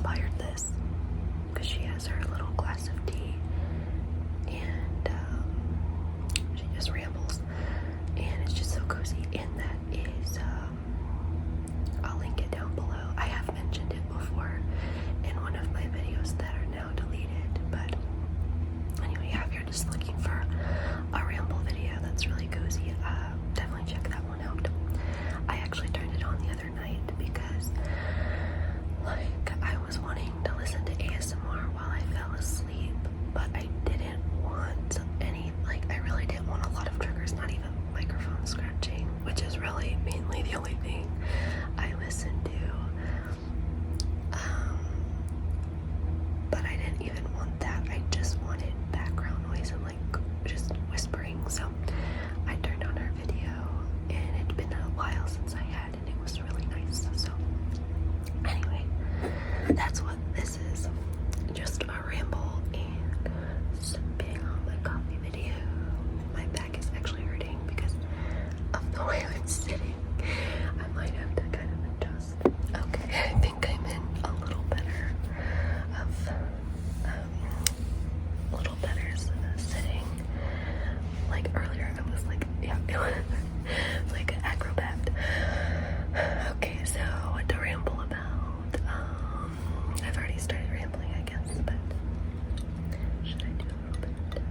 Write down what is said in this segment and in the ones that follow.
inspired this because she has her little glass of tea and she just rambles, and it's just so cozy. And that is, I'll link it down below. I have mentioned it before in one of my videos that are now deleted, but anyway, yeah, if you're just looking for a ramble video that's really cozy, definitely check that one out. I actually turned it on the other night because, like, I was wanting to listen to ASMR while I fell asleep, but I didn't want any, like, I really didn't want a lot of triggers, not even microphone scratching, which is really mainly the only thing I listen to. But I didn't even want that. I just wanted background noise and like just whispering. So I turned on her video, and it'd been a while since I had, and it was really nice. So anyway, that's what this is. Just a ramble and sipping on my coffee video. My back is actually hurting because of the way I'm sitting. I might have to kind of adjust. Okay, I think I'm in a little better sitting. Like earlier I was like, yeah, it was like an acrobat. Okay, so what to ramble about? I've already started rambling, I guess, but should I do a little bit?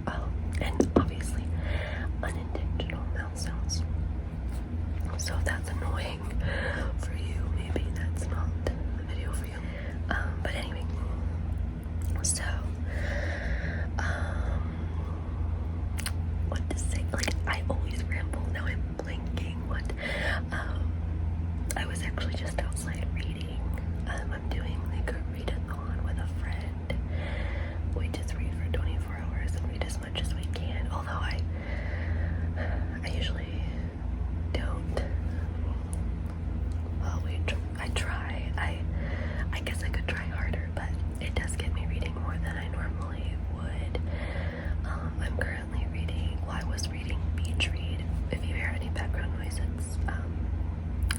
Oh, and obviously unintentional mouth sounds. So if that's annoying for you, maybe that's not the video for you. But anyway, so what to say? Like, I always ramble. Now I'm blanking. What? I was actually just outside reading. I'm doing like a read-a-thon with a friend. We just read for 24 hours and read as much as we can. Although I usually don't. Well, I try. I guess I could try harder, but it does get me reading more than I normally would. I'm currently reading, well, I was reading Beach Read. If you hear any background noise, it's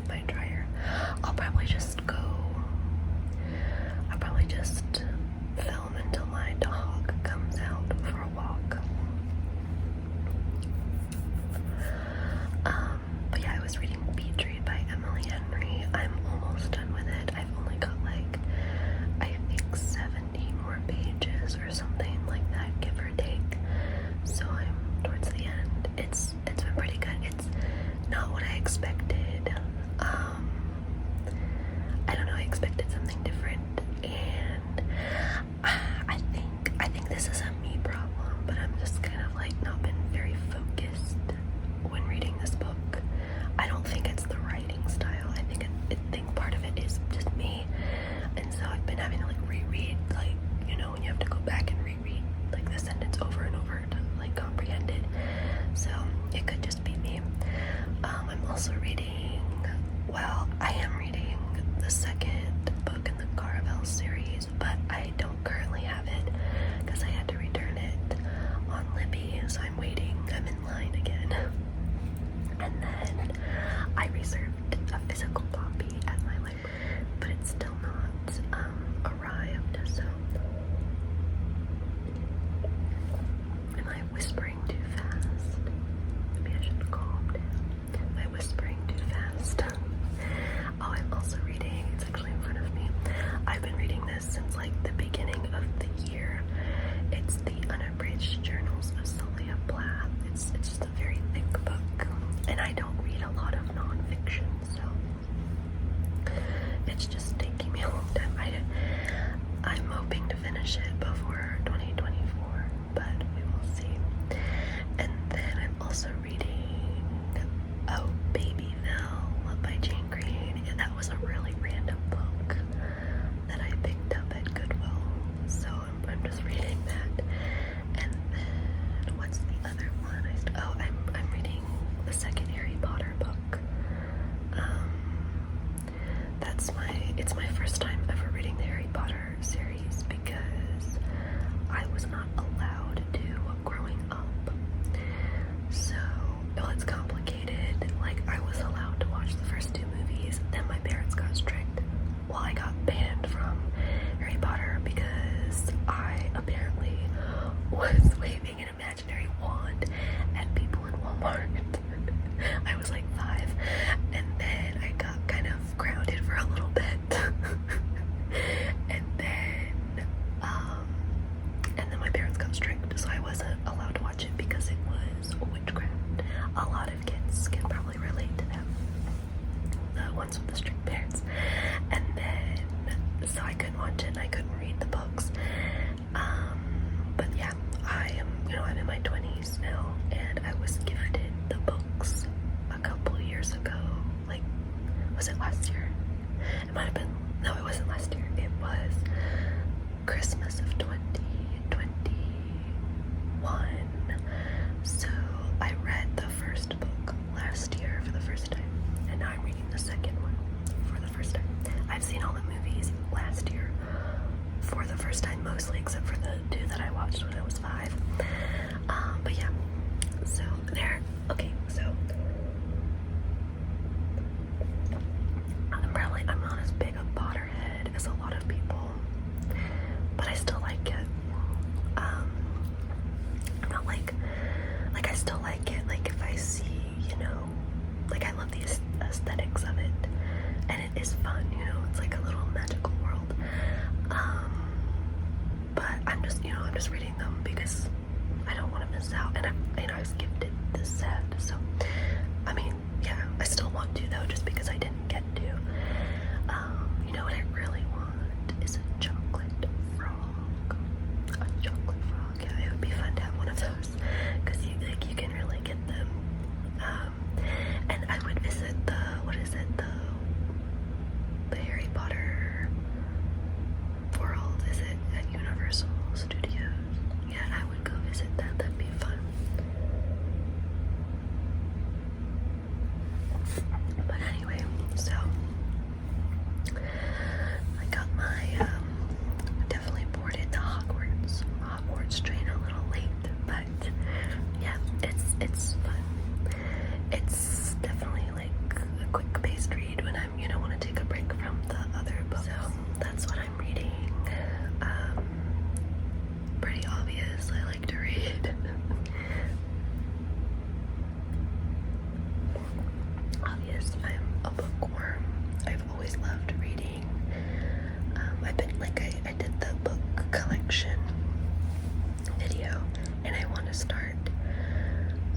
my dryer. I'll probably just film until my dog comes out for a walk. But yeah, I was reading Beach Read by Emily Henry. I'm almost done with it. I've only got like, I think 70 more pages or something like that, give or take. So I'm towards the end. It's been pretty good. It's not what I expected. I don't know, I expected something different, and I think this is a me problem, but I'm just kind of like not been very focused when reading this book. I don't think it's the writing style. I think part of it is just me, and so I've been having to like reread, like, you know, when you have to go back and reread like the sentence over and over to like comprehend it. So it could just be me. I'm also reading, well, I am reading the second book in the Caravel series, but I don't currently have it because I had to return it on Libby, so I'm waiting. I'm in line again. And then I reserved a physical copy at my library, but it's still not arrived. So am I whispering too fast? Maybe I should calm down. Am I whispering too fast? Oh, I'm also reading, it's actually in front of me. I've been reading this since like the beginning of the year. It's the Unabridged Journals of Sylvia Plath. It's just a very thick book, and I don't read a lot of nonfiction, so it's just taking me a long time. I'm hoping to finish it before 2024, but we will see. And then I'm also reading Babyville by Jane Green, and that was a really random book that I picked up at Goodwill, so I'm just reading that. And then what's the other one? I'm reading the second Harry Potter book. It's my first time ever reading the Harry Potter series because I was not allowed to was gifted this set. So, I mean, yeah, I still want to though, just because I didn't get to. You know what I really want is a chocolate frog. A chocolate frog. Yeah, it would be fun to have one of those, because you can really get them. And I would visit the Harry Potter world. Is it at Universal Studios? Yeah, I would go visit that. That'd be fun. But anyway, so I got my definitely boarded the Hogwarts train a little late, but yeah, it's fun. It's definitely like a quick paced read when I'm want to take a break from the other books. So that's what I'm reading. Pretty obvious. I like to read. Obvious. I'm a bookworm. I've always loved reading. I've been I did the book collection video, and I want to start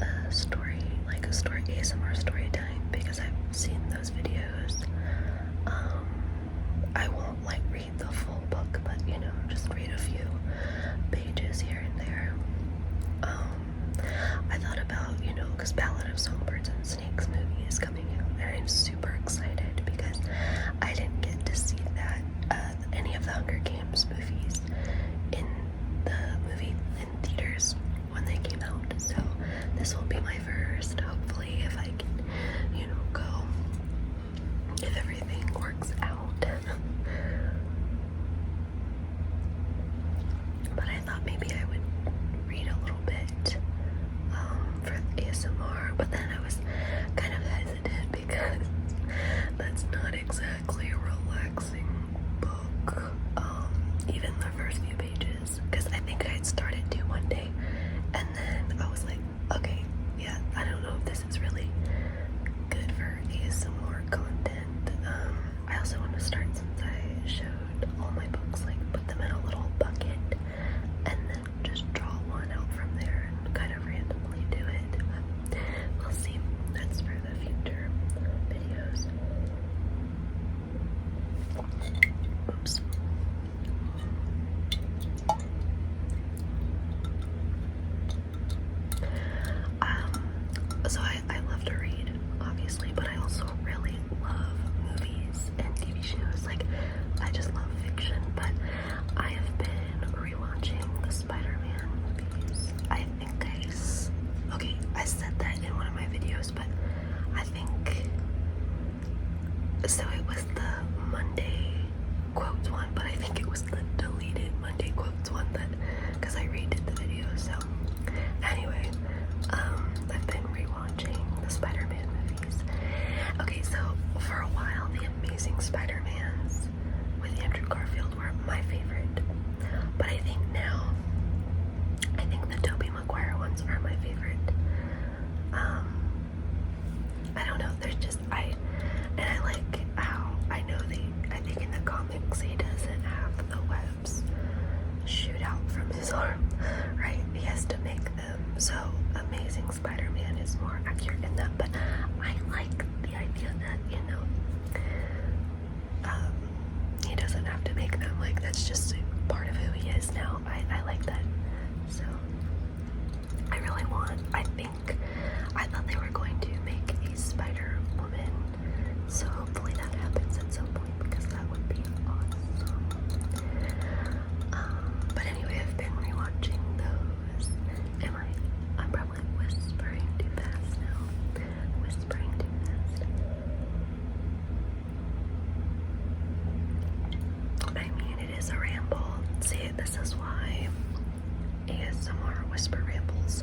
a story, like a story ASMR story time, because I've seen those videos. I won't read the full book, but just read a few pages here and there. I thought about, because Ballad of Songbirds and Snakes movie is coming out, and I'm super excited because I didn't get to see that, any of the Hunger Games movies in in theaters when they came out. So this will be my first, hopefully, if I can, go, if everything works out. But I thought maybe I would read a little bit for ASMR, but then I was kind of hesitant because that's not exactly a relaxing book. Even the first few pages, because I think I had started to one day, and then I was like, okay, yeah, I don't know if this is really good for ASMR content. I also want to start, since I showed all my books, put them in a little bucket and then just draw one out from there and kind of randomly do it. But we'll see. That's for the future videos. Oops. So I love to read, obviously, but I also really love movies and TV shows. I just love fiction, but I have been rewatching the Spider-Man movies. I think I said that in one of my videos, but I think, so it was the Monday quotes one, but I think it was the deleted Monday quotes one, because I redid the video. So anyway, I've been rewatching the Spider-Man movies. Okay, so for a while, the Amazing Spider-Mans with Andrew Garfield were my favorite, but I think now, the Tobey Maguire ones are my favorite. I don't know, there's just, I like how, I think in the comics he doesn't have the webs shoot out from his arm, right? He has to make them, so Amazing Spider-Man is more accurate in that, but I like the idea that, he doesn't have to make them, that's just part of who he is now. I like that. So I thought they were going to make a Spider-Woman, so hopefully that happens at some point, because that would be awesome. But anyway, I've been rewatching those. I'm probably whispering too fast now. Whispering too fast. I mean, it is a ramble. See, this is why ASMR whisper rambles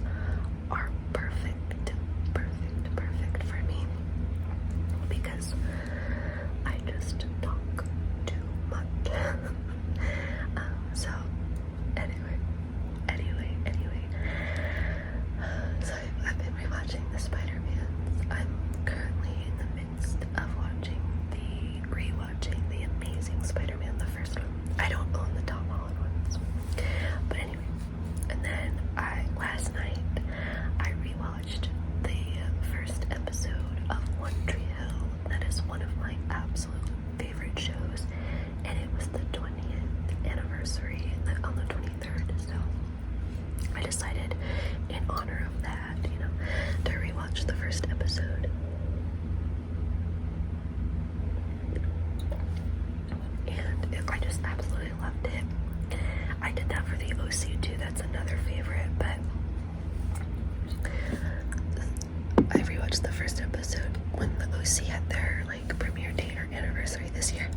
OC had their like premiere date or anniversary this year.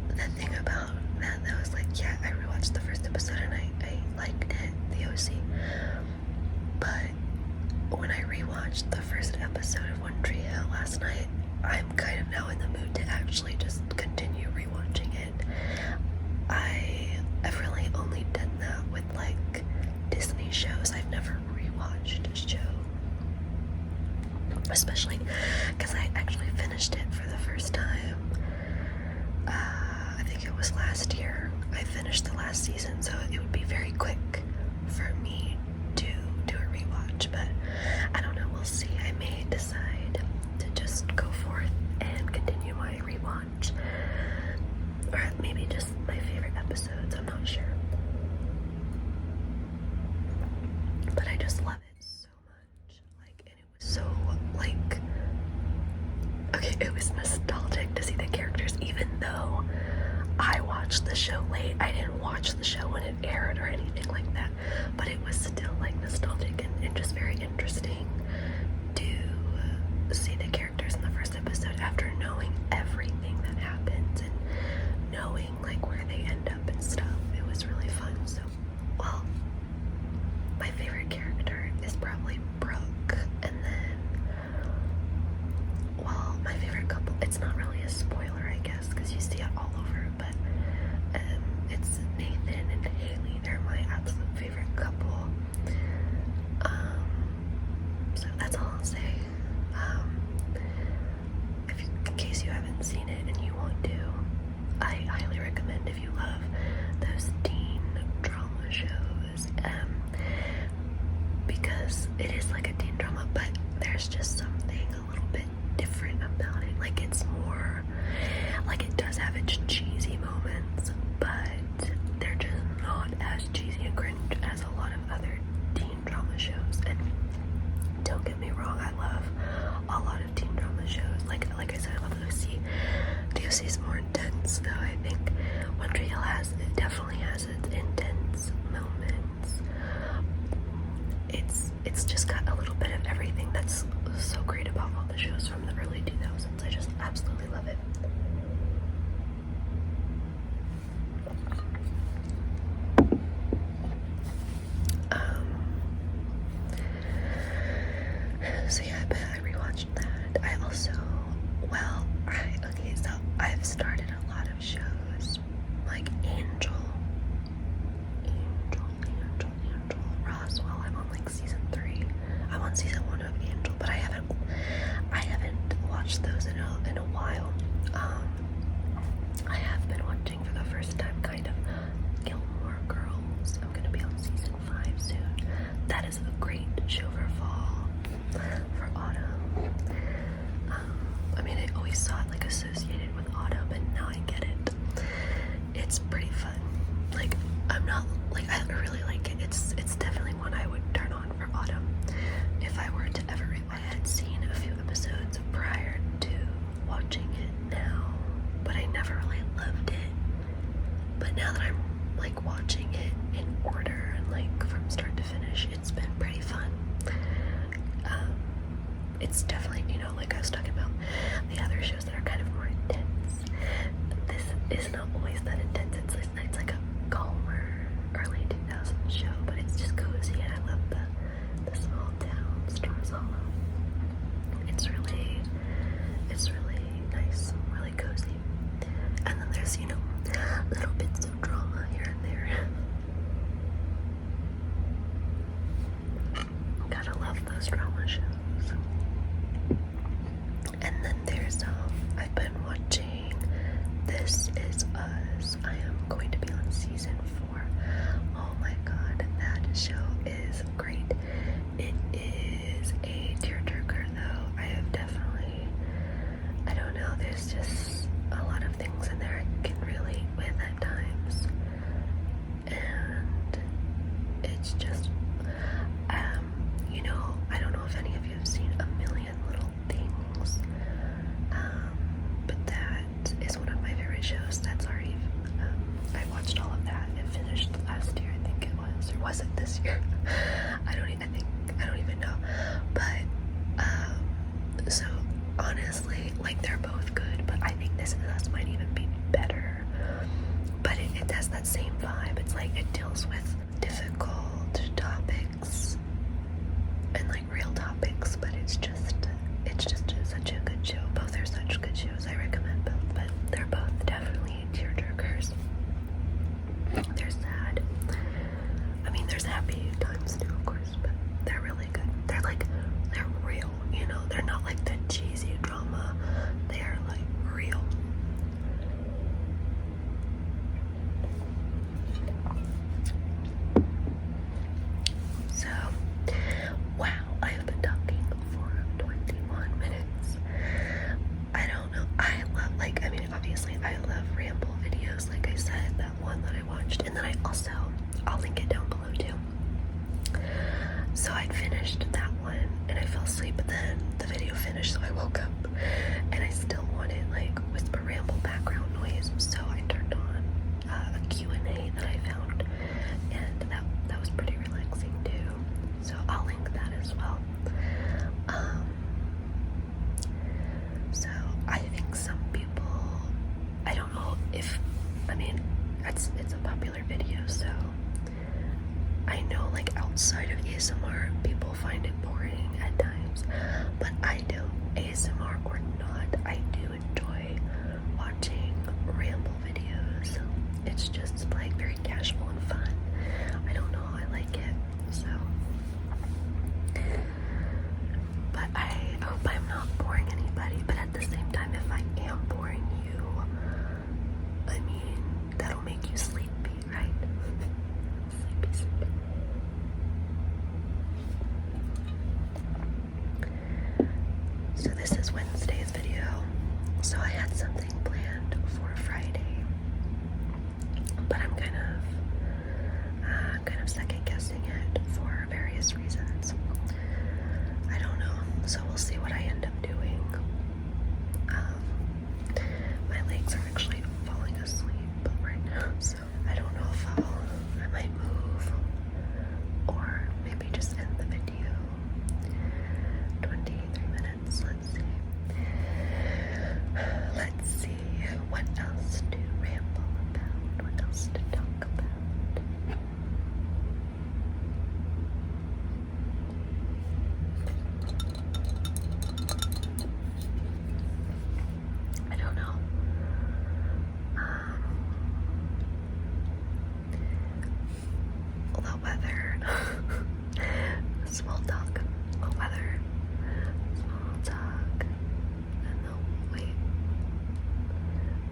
The thing about that was like, yeah, I rewatched the first episode and I liked it, the OC. But when I rewatched the first episode of One Tree Hill last night, I'm kind of now in the mood to actually just continue rewatching it. I've really only done that with like Disney shows. I've never rewatched a show, especially because I actually finished it for the first time. I think it was last year. I finished the last season, so it would be very quick for me to do a rewatch, but I don't know, we'll see. I may decide to just go forth and continue my rewatch, or maybe just my favorite episodes, I'm not sure. But I just love it so much, like, and it was so, like, okay, it was nostalgic to see the characters, even though I watched the show late. I didn't watch the show when it aired or anything like that, but it was still like nostalgic and just very interesting to see the characters in the first episode after knowing everything that happens and knowing like where they end up and stuff. It was really fun. So, well, my favorite character is probably Brooke, and then, well, my favorite couple, it's not really a spoiler, I guess, because you see it all over, but it's Nathan and Haley. They're my absolute favorite couple. So that's all I'll say. In case you haven't seen it and you want to, I highly recommend if you love those teen drama shows, because it is like a teen drama, but there's just something a little bit different about it. Like, it's more, like, it does have its cheesy moments, but they're just not as cheesy and cringe as a lot of other teen drama shows. And don't get me wrong, I love a lot of teen drama shows. Like I said, I love OC. The OC is more intense, though. I think One Tree Hill definitely has its intense moments. It's just got a little bit of everything that's so great about all the shows from the early 2000s. I just absolutely love it. So yeah, but I rewatched that. I also, so I've started a lot of shows, like Angel, Roswell. I'm on like season 3. I'm on season 1 of Angel, but I haven't watched those in a while. I have been watching for the first time kind of Gilmore Girls. I'm gonna be on season 5 soon. That is a great show for fall, for autumn. I mean, I always saw it like associated with autumn, and now I get it. It's pretty fun. Like, I'm not, like, I really like it. It's definitely one I would turn on for autumn if I were to ever rewatch. I had seen a few episodes prior to watching it now, but I never really loved it. But now that I'm like watching it in order and like from start to finish, it's been pretty fun. It's definitely, like I was talking about the other shows that are kind of more intense. This is not always that intense. It's like a calmer early 2000s show, but it's just cozy, and I love the small town, Stars Hollow. It's really nice, really cozy. And then there's, little bits of drama here and there. Gotta love those drama shows. And then there's, I've been watching This Is Us. I am going to be on season 4. Oh my god, that show is great. It is a tearjerker, though. I have definitely, I don't know, there's just a lot of things in there I can relate with at times. And it's just, I don't know if any of you have seen A Million Little Things, but that is one of my favorite shows. That's already, I watched all of that. It I'd finished that one and I fell asleep, but then the video finished, so I woke up and I still wanted like whisper ramble background noise, so I turned on a Q&A that I found, and that was pretty relaxing too, so I'll link that as well. So I think some people, I don't know if, I mean, it's a popular video, so I know like outside of ASMR people find it boring at times, but I don't. ASMR or not, I do enjoy watching ramble videos. It's just like very casual and fun. I don't know, I like it. So, but I hope I'm not boring anybody, but at the same time, if I am boring you, I mean, that'll make you sleepy, right? Sleepy. So this is Wednesday's video. So I had something planned for Friday, but I'm kind of second guessing it for various reasons. I don't know. So we'll see what I end up doing. My legs are actually falling asleep right now, so I don't know if I might move or maybe just end the video. 23 minutes, let's see. Let's see what else to ramble about, what else to talk about. I don't know. The weather. Small talk. The weather. Small talk. And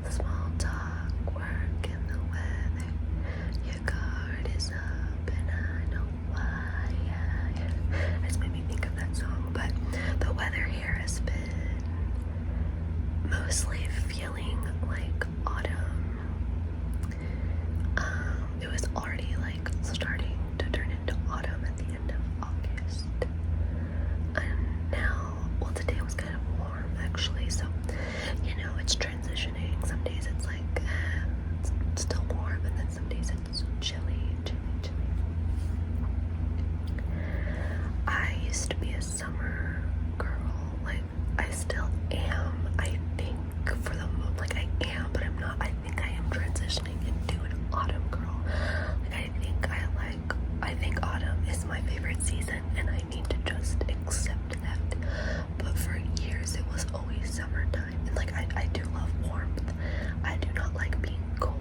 the small talk. Work in the weather. Your guard is up, and I know why. It just made me think of that song. But the weather here has been mostly feeling like autumn. It was already like starting to turn into autumn at the end of August, and now, well, today was kind of warm actually, so you know, it's transitioning. Some days it's like it's still warm, and then some days it's chilly. I used to be a summer girl, like I still am. I think for the moment, like I am, but I'm not. I think I am transitioning into an autumn girl. Like I think autumn is my favorite season, and I need to just accept that. But for years it was always summertime, and like I do love warmth. I do not like being cold.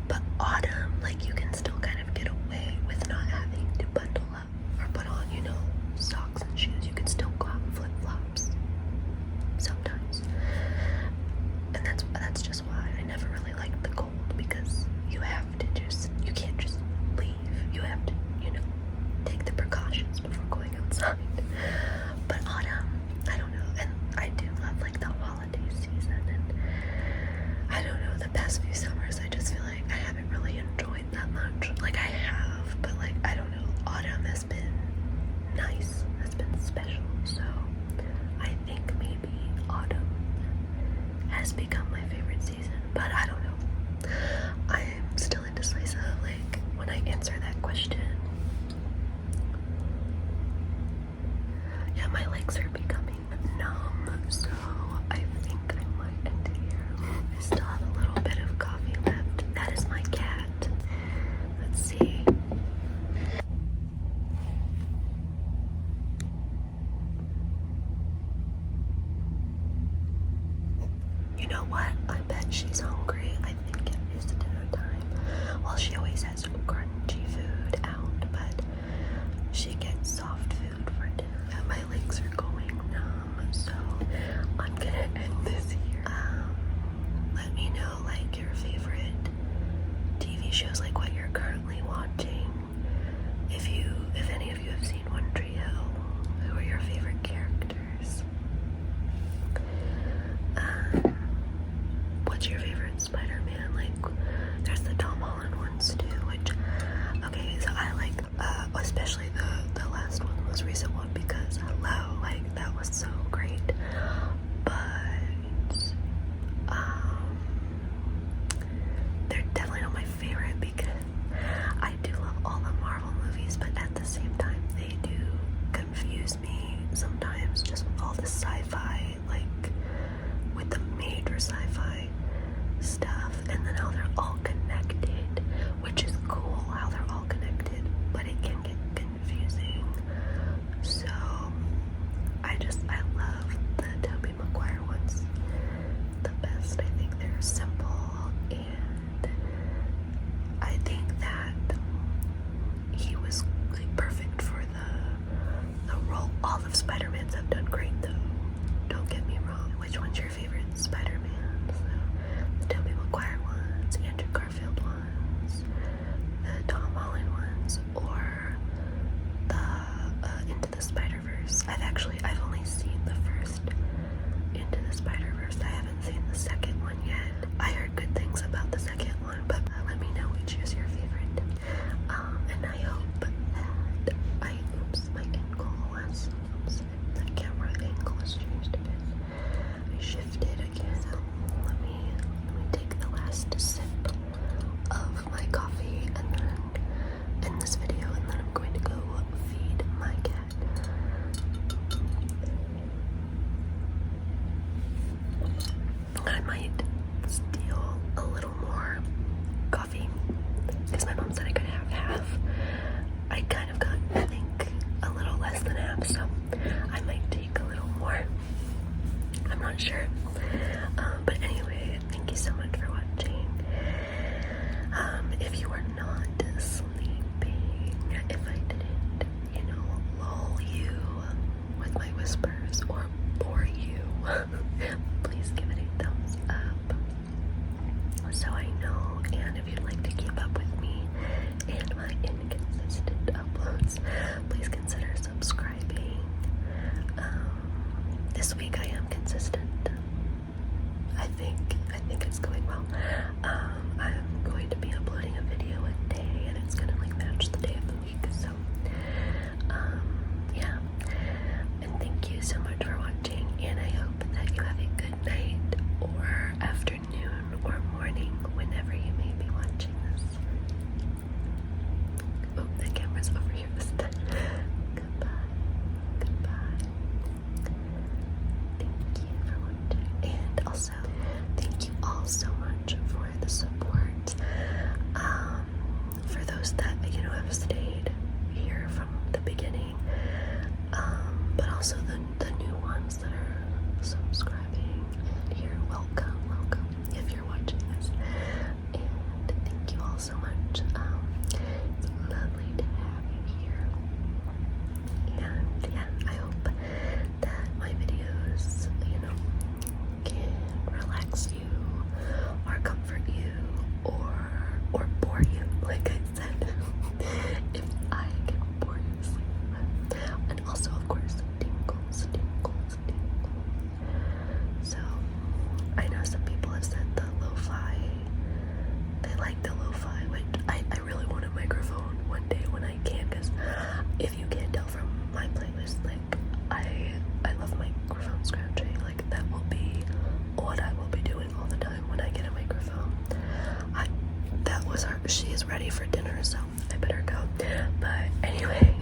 But autumn, like you can still kind of get away with not having to bundle up or put on, you know, socks and shoes. You can still go out in flip-flops sometimes. And that's just why I never really liked the cold, because you can't just leave. You have to, you know, take the precautions before going outside. But autumn, I don't know. And I do love like the holiday season, and I don't know, the past few summers I just feel like I haven't really enjoyed that much. Like I have, but like I don't know, autumn has been nice, has been special. So I think maybe autumn has become my favorite season, but I don't know. I'm still indecisive, like when I answer that question. Yeah, my legs are becoming numb, so I think I might end it here. I still have a little bit of coffee left. That is my cat. Let's see. You know what? I bet she's hungry. I think it is dinner time. Well, she always has crunchy food out, but she gets soft food for dinner. And my legs are going numb, so I'm gonna end this here. Let me know like your favorite TV shows, like what you're currently watching. If any of you have seen One Tree Hill, who are your favorite characters? What's your favorite Spider-Man? Like, there's the Tom Holland ones too, which All of Spider-Man's have done great though. Don't get me wrong. Which one's your favorite Spider-Man? So, the Tobey Maguire ones, Andrew Garfield ones, the Tom Holland ones, or the Into the Spider-Verse. I've only seen the first Into the Spider-Verse. I haven't seen the second one yet. I heard good things about the second one, but let me know which is your favorite. And I hope that my ankle was, the camera angle has changed a bit. I shifted again. So let me take the last sip of my coffee and then end this video, and then I'm going to go feed my cat. I might steal a little more coffee because my mom said I could have half. I kind of got, I think, a little less than half, so I might take a little more. I'm not sure. But anyway, thank you so much for watching. If you are not sleeping, if I didn't, lull you with my whispers or bore you, please give it a thumbs up so I know. And if you'd like to keep up with me and my inconsistent uploads, please consider subscribing. This week I am consistent. I think it's going well. I'm going to be uploading a video a day, and it's gonna match the day of the week. So yeah. And thank you so much for watching, and I hope that you have a good night or afternoon or morning whenever you may be watching this. Oh, the camera's over here this time. Goodbye. Thank you for watching. And also, thank you all so much for the support. For those that, have stayed here from the beginning. But also the new ones that are subscribing here. Welcome. If you're watching this. And thank you all so much. It's lovely to have you here. And yeah, I hope that my videos, can relax you or comfort you or bore you, like I said. If I can bore you to sleep. And also, of course, tingles. So, I know some people have said the lo-fi, they like the lo-fi, which I really want a microphone one day when I can, because if you can't tell from my playlist, I love microphone scratching. That will be what I will be doing all the time when I get a microphone. She is ready for dinner, so I better go. But anyway,